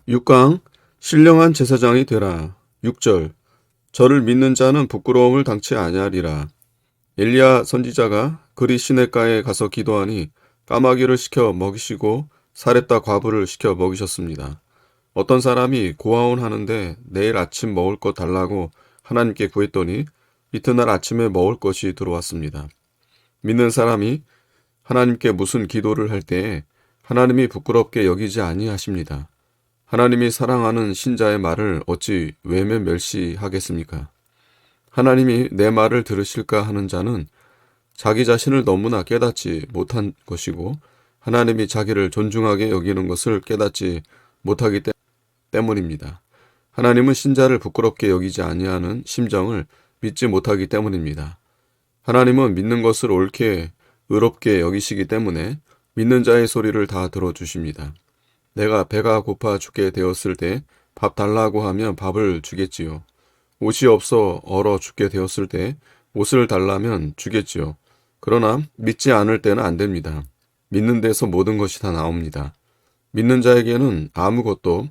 6강 신령한 제사장이 되라. 6절 저를 믿는 자는 부끄러움을 당치 아니하리라. 엘리야 선지자가 그리 시냇가에 가서 기도하니 까마귀를 시켜 먹이시고 사렙다 과부를 시켜 먹이셨습니다. 어떤 사람이 고아원 하는데 내일 아침 먹을 것 달라고 하나님께 구했더니 이튿날 아침에 먹을 것이 들어왔습니다. 믿는 사람이 하나님께 무슨 기도를 할 때에 하나님이 부끄럽게 여기지 아니하십니다. 하나님이 사랑하는 신자의 말을 어찌 외면 멸시하겠습니까? 하나님이 내 말을 들으실까 하는 자는 자기 자신을 너무나 깨닫지 못한 것이고 하나님이 자기를 존중하게 여기는 것을 깨닫지 못하기 때문입니다. 하나님은 신자를 부끄럽게 여기지 아니하는 심정을 믿지 못하기 때문입니다. 하나님은 믿는 것을 옳게 의롭게 여기시기 때문에 믿는 자의 소리를 다 들어주십니다. 내가 배가 고파 죽게 되었을 때 밥 달라고 하면 밥을 주겠지요. 옷이 없어 얼어 죽게 되었을 때 옷을 달라면 주겠지요. 그러나 믿지 않을 때는 안 됩니다. 믿는 데서 모든 것이 다 나옵니다. 믿는 자에게는 아무것도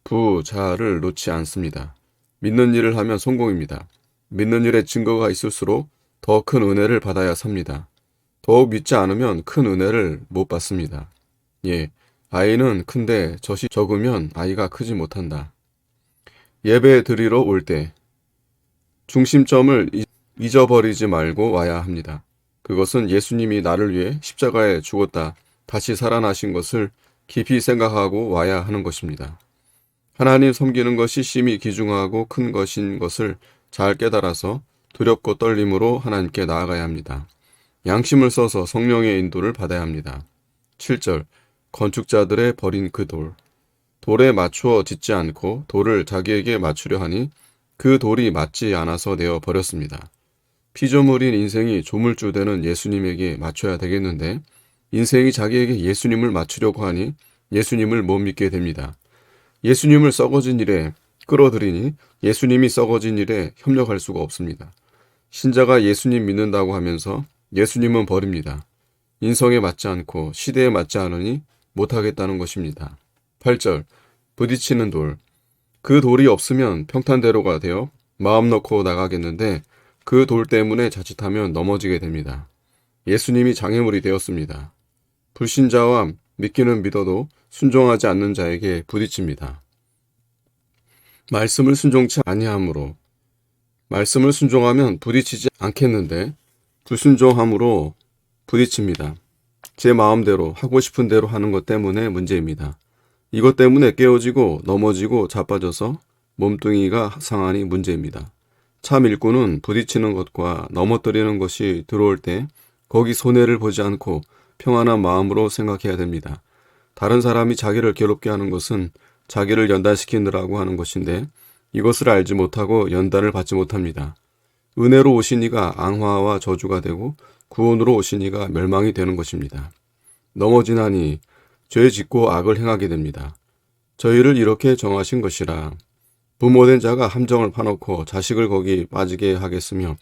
부자를 놓지 않습니다. 믿는 일을 하면 성공입니다. 믿는 일에 증거가 있을수록 더 큰 은혜를 받아야 삽니다. 더욱 믿지 않으면 큰 은혜를 못 받습니다. 예, 아이는 큰데 젖이 적으면 아이가 크지 못한다. 예배 드리러 올 때 중심점을 잊어버리지 말고 와야 합니다. 그것은 예수님이 나를 위해 십자가에 죽었다 다시 살아나신 것을 깊이 생각하고 와야 하는 것입니다. 하나님 섬기는 것이 심히 귀중하고 큰 것인 것을 잘 깨달아서 두렵고 떨림으로 하나님께 나아가야 합니다. 양심을 써서 성령의 인도를 받아야 합니다. 7절 건축자들의 버린 그 돌. 돌에 맞추어 짓지 않고 돌을 자기에게 맞추려 하니 그 돌이 맞지 않아서 내어 버렸습니다. 피조물인 인생이 조물주 되는 예수님에게 맞춰야 되겠는데 인생이 자기에게 예수님을 맞추려고 하니 예수님을 못 믿게 됩니다. 예수님을 썩어진 일에 끌어들이니 예수님이 썩어진 일에 협력할 수가 없습니다. 신자가 예수님 믿는다고 하면서 예수님은 버립니다. 인성에 맞지 않고 시대에 맞지 않으니 못하겠다는 것입니다. 8절 부딪히는 돌. 그 돌이 없으면 평탄대로가 되어 마음 놓고 나가겠는데 그 돌 때문에 자칫하면 넘어지게 됩니다. 예수님이 장애물이 되었습니다. 불신자와 믿기는 믿어도 순종하지 않는 자에게 부딪힙니다. 말씀을 순종치 아니하므로 말씀을 순종하면 부딪히지 않겠는데 불순종함으로 부딪힙니다. 제 마음대로 하고 싶은 대로 하는 것 때문에 문제입니다. 이것 때문에 깨어지고 넘어지고 자빠져서 몸뚱이가 상하니 문제입니다. 참 일꾼은 부딪히는 것과 넘어뜨리는 것이 들어올 때 거기 손해를 보지 않고 평안한 마음으로 생각해야 됩니다. 다른 사람이 자기를 괴롭게 하는 것은 자기를 연단시키느라고 하는 것인데 이것을 알지 못하고 연단을 받지 못합니다. 은혜로 오신 이가 앙화와 저주가 되고 구원으로 오신 이가 멸망이 되는 것입니다. 넘어지나니 죄 짓고 악을 행하게 됩니다. 저희를 이렇게 정하신 것이라 부모된 자가 함정을 파놓고 자식을 거기 빠지게 하겠으며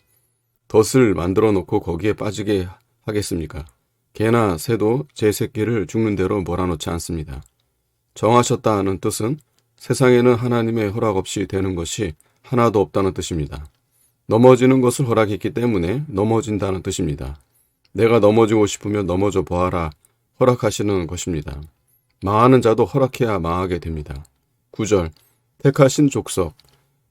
덫을 만들어 놓고 거기에 빠지게 하겠습니까? 개나 새도 제 새끼를 죽는 대로 몰아놓지 않습니다. 정하셨다 하는 뜻은 세상에는 하나님의 허락 없이 되는 것이 하나도 없다는 뜻입니다. 넘어지는 것을 허락했기 때문에 넘어진다는 뜻입니다. 내가 넘어지고 싶으면 넘어져 보아라 허락하시는 것입니다. 망하는 자도 허락해야 망하게 됩니다. 9절 택하신 족속.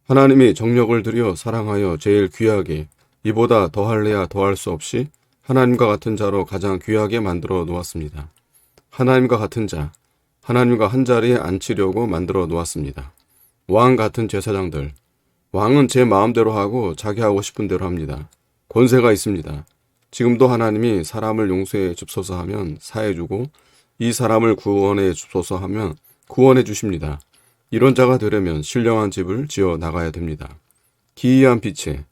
하나님이 정력을 들여 사랑하여 제일 귀하게 이보다 더할래야 더할 수 없이 하나님과 같은 자로 가장 귀하게 만들어 놓았습니다. 하나님과 같은 자, 하나님과 한 자리에 앉히려고 만들어 놓았습니다. 왕 같은 제사장들. 왕은 제 마음대로 하고 자기 하고 싶은 대로 합니다. 권세가 있습니다. 지금도 하나님이 사람을 용서해 줍소서 하면 사해주고 이 사람을 구원해 줍소서 하면 구원해 주십니다. 이런 자가 되려면 신령한 집을 지어 나가야 됩니다. 기이한 빛에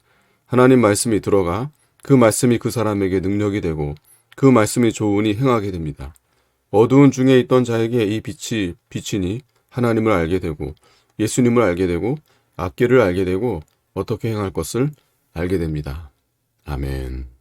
하나님 말씀이 들어가 그 말씀이 그 사람에게 능력이 되고 그 말씀이 좋으니 행하게 됩니다. 어두운 중에 있던 자에게 이 빛이 비치니 하나님을 알게 되고 예수님을 알게 되고 앞길을 알게 되고 어떻게 행할 것을 알게 됩니다. 아멘.